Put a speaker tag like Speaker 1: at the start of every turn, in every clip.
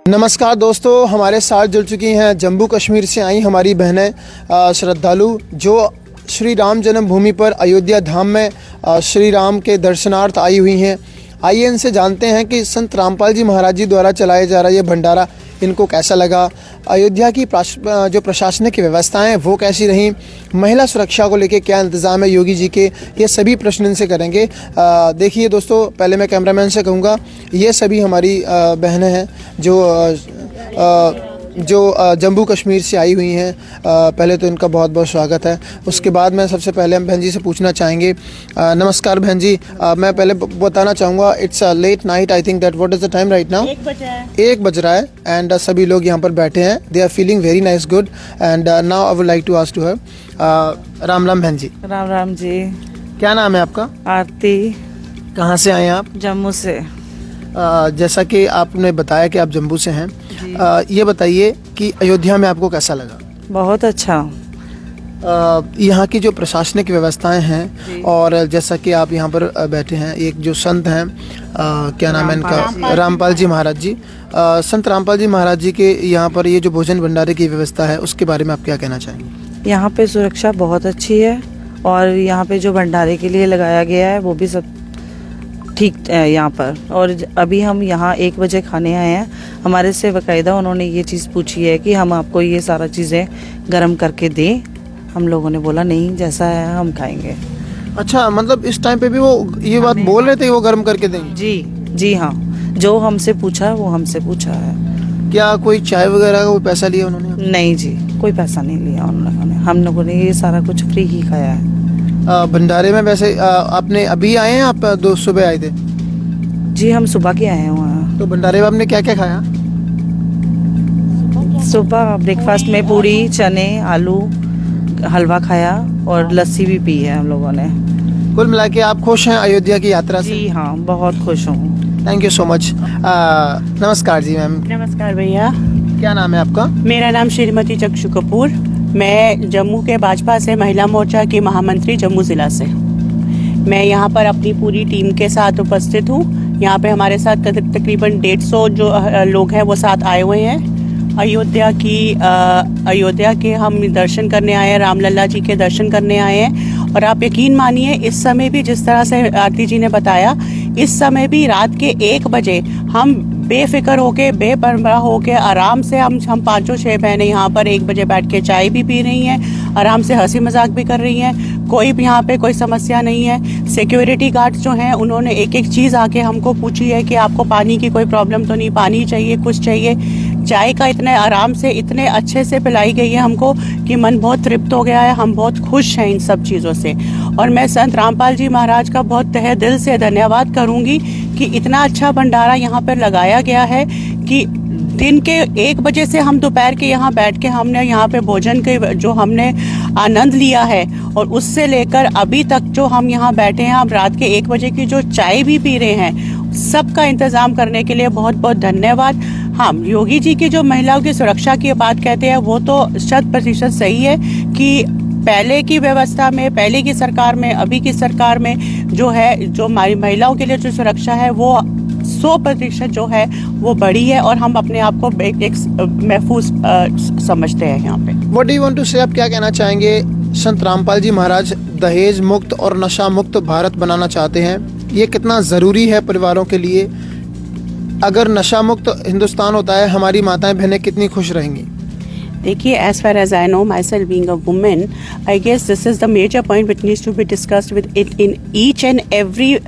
Speaker 1: नमस्कार दोस्तों, हमारे साथ जुड़ चुकी हैं जम्मू कश्मीर से आई हमारी बहनें श्रद्धालु जो श्री राम जन्मभूमि पर अयोध्या धाम में श्री राम के दर्शनार्थ आई हुई हैं। आइए इनसे जानते हैं कि संत रामपाल जी महाराज जी द्वारा चलाया जा रहा ये भंडारा इनको कैसा लगा, अयोध्या की जो प्रशासनिक व्यवस्थाएं हैं वो कैसी रहीं, महिला सुरक्षा को लेकर क्या इंतज़ाम है योगी जी के, ये सभी प्रश्न इनसे करेंगे। देखिए दोस्तों, पहले मैं कैमरामैन से कहूँगा, ये सभी हमारी बहनें हैं जो जम्मू कश्मीर से आई हुई हैं। पहले तो इनका बहुत बहुत स्वागत है। उसके बाद मैं सबसे पहले हम बहन जी से पूछना चाहेंगे। नमस्कार बहन जी, मैं पहले बताना चाहूँगा it's late night, I think that what is the time right now? 1 बज रहा है एंड सभी लोग यहाँ पर बैठे हैं। They are feeling very nice good and now I would like to ask to her. Ram Ram बहन जी।
Speaker 2: राम राम जी।
Speaker 1: क्या नाम है आपका?
Speaker 2: आरती।
Speaker 1: कहाँ से आए हैं आप?
Speaker 2: जम्मू से।
Speaker 1: जैसा कि आपने बताया कि आप जम्मू से हैं, ये बताइए कि अयोध्या में आपको कैसा लगा?
Speaker 2: बहुत अच्छा।
Speaker 1: यहाँ की जो प्रशासनिक व्यवस्थाएं हैं और जैसा कि आप यहाँ पर बैठे हैं, एक जो संत हैं क्या नाम है इनका? रामपाल जी महाराज जी। संत रामपाल जी महाराज जी के यहाँ पर ये जो भोजन भंडारे की व्यवस्था है उसके बारे में आप क्या कहना चाहेंगे?
Speaker 2: यहाँ पे सुरक्षा बहुत अच्छी है और यहाँ पे जो भंडारे के लिए लगाया गया है वो भी सब ठीक है यहाँ पर। और अभी हम यहाँ 1 बजे खाने आए हैं। हमारे से बाकायदा उन्होंने ये चीज़ पूछी है कि हम आपको ये सारा चीज़ें गर्म करके दें। हम लोगों ने बोला नहीं, जैसा है हम खाएंगे।
Speaker 1: अच्छा, मतलब इस टाइम पे भी वो ये बात बोल रहे थे वो गर्म करके देंगे?
Speaker 2: जी हाँ, जो हमसे पूछा वो हमसे पूछा है।
Speaker 1: क्या कोई चाय वगैरह का कोई पैसा लिया उन्होंने?
Speaker 2: नहीं जी, कोई पैसा नहीं लिया उन लोगों ने। हम लोगों ने ये सारा कुछ फ्री ही खाया है।
Speaker 1: भंडारे में वैसे आपने अभी आए हैं? आप सुबह आए थे?
Speaker 2: जी, हम सुबह के आए हैं वहाँ।
Speaker 1: तो भंडारे में आपने क्या क्या खाया?
Speaker 2: सुबह ब्रेकफास्ट में पूरी, चने, आलू, हलवा खाया और लस्सी भी पी है हम लोगों ने।
Speaker 1: कुल मिला के आप खुश हैं अयोध्या की यात्रा से?
Speaker 2: जी हाँ, बहुत खुश हूँ।
Speaker 1: Thank you so much. नमस्कार जी मैम।
Speaker 3: नमस्कार भैया।
Speaker 1: क्या नाम है आपका?
Speaker 3: मेरा नाम श्रीमती चक्षु कपूर। मैं जम्मू के भाजपा से महिला मोर्चा की महामंत्री जम्मू ज़िला से। मैं यहाँ पर अपनी पूरी टीम के साथ उपस्थित हूँ। यहाँ पे हमारे साथ तकरीबन 150 जो लोग हैं वो साथ आए हुए हैं। अयोध्या के हम दर्शन करने आए हैं, रामलला जी के दर्शन करने आए हैं। और आप यकीन मानिए, इस समय भी जिस तरह से आरती जी ने बताया, इस समय भी रात के 1 बजे हम बेफिक्र होके, बेपरवाह होके आराम से हम 5-6 बहनें यहाँ पर 1 बजे बैठ के चाय भी पी रही हैं, आराम से हंसी मजाक भी कर रही हैं। कोई भी यहाँ पे कोई समस्या नहीं है। सिक्योरिटी गार्ड्स जो हैं उन्होंने एक एक चीज़ आके हमको पूछी है कि आपको पानी की कोई प्रॉब्लम तो नहीं, पानी चाहिए, कुछ चाहिए। चाय का इतने आराम से, इतने अच्छे से पिलाई गई है हमको कि मन बहुत तृप्त हो गया है। हम बहुत खुश हैं इन सब चीज़ों से। और मैं संत रामपाल जी महाराज का बहुत तहे दिल से धन्यवाद करूँगी कि इतना अच्छा भंडारा यहाँ पर लगाया गया है कि दिन के 1 बजे से हम दोपहर के यहाँ बैठ के हमने यहाँ पे भोजन के जो हमने आनंद लिया है, और उससे लेकर अभी तक जो हम यहाँ बैठे हैं, हम रात के 1 बजे की जो चाय भी पी रहे हैं, सबका इंतज़ाम करने के लिए बहुत बहुत धन्यवाद। हाँ, योगी जी की जो महिलाओं की सुरक्षा की बात कहते हैं वो तो 100% सही है कि पहले की व्यवस्था में, पहले की सरकार में, अभी की सरकार में जो है, जो हमारी महिलाओं के लिए जो सुरक्षा है वो 100% जो है वो बढ़ी है और हम अपने आप को एक महफूज समझते हैं यहाँ पे।
Speaker 1: What do you want to say, आप क्या कहना चाहेंगे? संत रामपाल जी महाराज दहेज मुक्त और नशा मुक्त भारत बनाना चाहते हैं, ये कितना ज़रूरी है परिवारों के लिए? अगर नशा मुक्त हिंदुस्तान होता है, हमारी माताएं बहनें कितनी खुश रहेंगी?
Speaker 3: देखिए, as far as I know myself being a woman, I guess this is the major point which needs to be discussed with it in each and every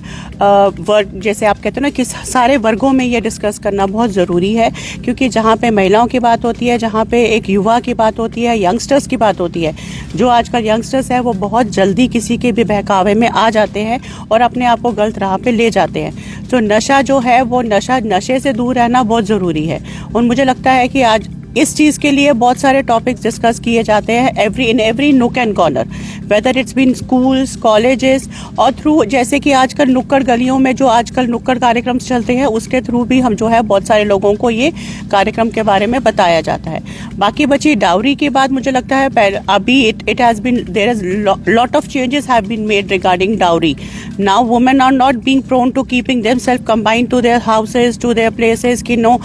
Speaker 3: वर्ग। जैसे आप कहते हो ना कि सारे वर्गों में ये डिस्कस करना बहुत ज़रूरी है, क्योंकि जहाँ पे महिलाओं की बात होती है, जहाँ पे एक युवा की बात होती है, यंगस्टर्स की बात होती है, जो आजकल यंगस्टर्स है वो बहुत जल्दी किसी के भी बहकावे में आ जाते हैं और अपने आप को गलत राह पे ले जाते हैं। तो नशा जो है वो नशे से दूर रहना बहुत ज़रूरी है। और मुझे लगता है कि आज इस चीज़ के लिए बहुत सारे टॉपिक्स डिस्कस किए जाते हैं in every nook and corner, whether it's been schools, colleges और थ्रू, जैसे कि आजकल नुक्कड़ गलियों में जो आजकल नुक्कड़ कार्यक्रम चलते हैं उसके थ्रू भी हम जो है बहुत सारे लोगों को ये कार्यक्रम के बारे में बताया जाता है। बाकी बची डाउरी की बात, मुझे लगता है अभी it has been, there is lot of changes have been made regarding dowry. Now women are not being prone to keeping themself combined to their houses, to their places, कि no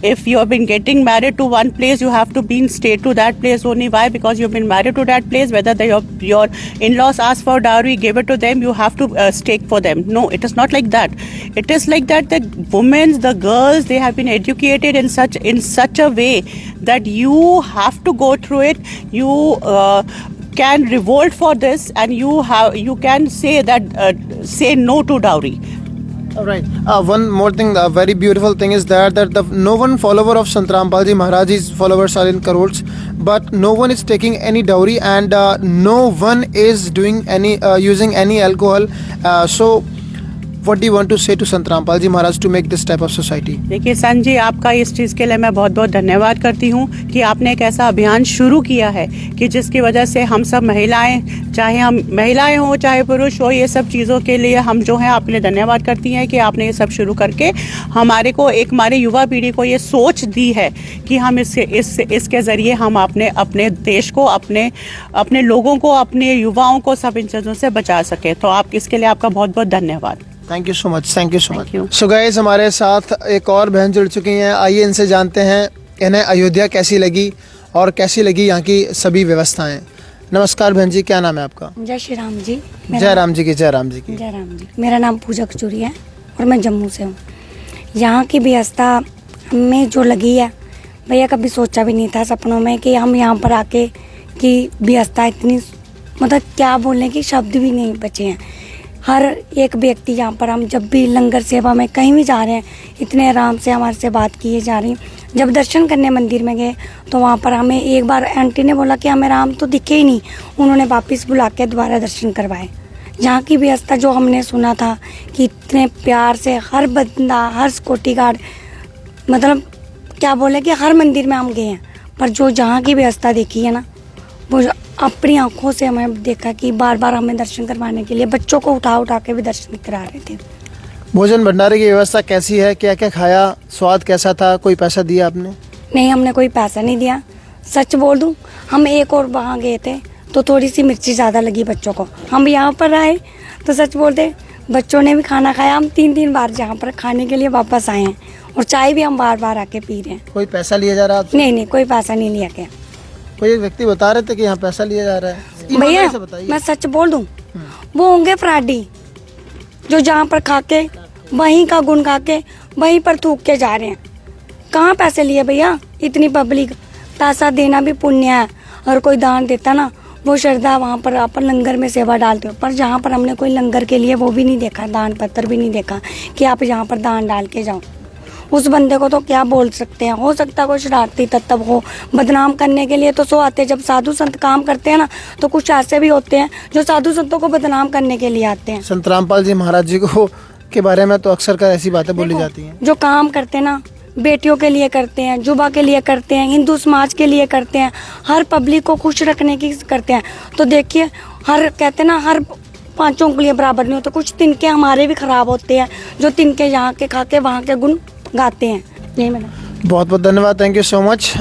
Speaker 3: if you have been getting married to one place, you have to be stay to that place only. Why? Because you've been married to that place. Whether your in-laws ask for dowry, give it to them, you have to stake for them. No, it is not like that. It is like that the women, the girls, they have been educated in such a way that you have to go through it. You can revolt for this, and you can say that say no to dowry.
Speaker 1: All right. One more thing, a very beautiful thing is that no one follower of Sant Rampal Ji Maharaj's followers are in crores, but no one is taking any dowry, and no one is doing any using any alcohol. So, what do you want to say to Sant Rampal Ji Maharaj to make this type of society?
Speaker 3: देखिए संत जी, आपका इस चीज़ के लिए मैं बहुत बहुत धन्यवाद करती हूँ कि आपने एक ऐसा अभियान शुरू किया है कि जिसकी वजह से हम सब महिलाएं, चाहे हम महिलाएं हो चाहे पुरुष हो, ये सब चीज़ों के लिए हम जो हैं आपके लिए धन्यवाद करती हैं कि आपने ये सब शुरू करके हमारे को हमारे युवा पीढ़ी को ये सोच दी है कि हम इसके ज़रिए हम अपने देश को, अपने लोगों को, अपने युवाओं को सब इन चीज़ों से बचा सके। तो आप इसके लिए आपका बहुत बहुत धन्यवाद।
Speaker 1: Thank you so much, thank you so much.
Speaker 3: Thank you.
Speaker 1: So guys, हमारे साथ एक और बहन जुड़ चुकी हैं। आइए इनसे जानते हैं इन्हें अयोध्या कैसी लगी और कैसी लगी यहाँ की सभी व्यवस्थाएं। नमस्कार बहन जी, क्या नाम है आपका?
Speaker 4: जय श्री राम जी।
Speaker 1: जय राम जी की, जय राम जी की।
Speaker 4: जय राम जी। मेरा नाम पूजा कचूरी है और मैं जम्मू से हूँ। यहाँ की व्यवस्था में जो लगी है, भैया कभी सोचा भी नहीं था सपनों में कि हम यहाँ पर आके कि व्यवस्था इतनी, मतलब क्या बोलने की शब्द भी नहीं बचे हैं। हर एक व्यक्ति यहाँ पर, हम जब भी लंगर सेवा में कहीं भी जा रहे हैं, इतने आराम से हमारे से बात किए जा रही। जब दर्शन करने मंदिर में गए तो वहाँ पर हमें एक बार आंटी ने बोला कि हमें राम तो दिखे ही नहीं, उन्होंने वापस बुला के दोबारा दर्शन करवाए। यहाँ की व्यवस्था जो हमने सुना था कि इतने प्यार से हर बंदा, हर सिक्योरिटी गार्ड, मतलब क्या बोले कि हर मंदिर में हम गए हैं, पर जो जहाँ की व्यवस्था देखी है ना, वो अपनी आंखों से हमें देखा कि बार बार हमें दर्शन करवाने के लिए बच्चों को उठा उठा के भी दर्शन करा रहे थे।
Speaker 1: भोजन भंडारे की व्यवस्था कैसी है? क्या क्या खाया? स्वाद कैसा था? कोई पैसा दिया आपने?
Speaker 4: नहीं, हमने कोई पैसा नहीं दिया। सच बोल दूं, हम एक और वहाँ गए थे तो थोड़ी सी मिर्ची ज़्यादा लगी बच्चों को। हम यहाँ पर आए तो सच बोलते, बच्चों ने भी खाना खाया। हम 3 बार यहाँ पर खाने के लिए वापस आए हैं और चाय भी हम बार बार आके पी रहे हैं।
Speaker 1: कोई पैसा लिया जा रहा आपसे?
Speaker 4: नहीं, कोई पैसा नहीं लिया गया।
Speaker 1: कोई एक व्यक्ति बता रहे थे कि यहाँ पैसा लिया जा रहा है।
Speaker 4: भैया
Speaker 1: ईमानदारी से बताइए।
Speaker 4: मैं सच बोल दूं, वो होंगे फ्राडी जो जहाँ पर खा के वहीं का गुण गा के वहीं पर थूक के जा रहे हैं। कहाँ पैसे लिए भैया? इतनी पब्लिक, पैसा देना भी पुण्य है। और कोई दान देता ना, वो श्रद्धा, वहाँ पर आप लंगर में सेवा डालते हो, पर जहाँ पर हमने कोई लंगर के लिए वो भी नहीं देखा, दान पत्र भी नहीं देखा कि आप यहाँ पर दान डाल के जाओ। उस बंदे को तो क्या बोल सकते हैं? हो सकता है कोई शरारती तत्व हो, बदनाम करने के लिए तो सो आते हैं। जब साधु संत काम करते हैं ना, तो कुछ ऐसे भी होते हैं जो साधु संतों को बदनाम करने के लिए आते हैं।
Speaker 1: संत रामपाल जी महाराज जी को के बारे में तो अक्सर कर ऐसी बातें बोली जाती हैं।
Speaker 4: जो काम करते हैं ना, बेटियों के लिए करते हैं, युवा के लिए करते हैं, हिंदू समाज के लिए करते हैं, हर पब्लिक को खुश रखने की करते हैं। तो देखिए, हर कहते हैं ना, हर 5 उंगलियां बराबर नहीं होते। कुछ तिनके हमारे भी खराब होते हैं, जो तिनके यहाँ के खा के वहाँ के गुण गाते हैं। यही मेरा।
Speaker 1: बहुत बहुत धन्यवाद, थैंक यू सो मच।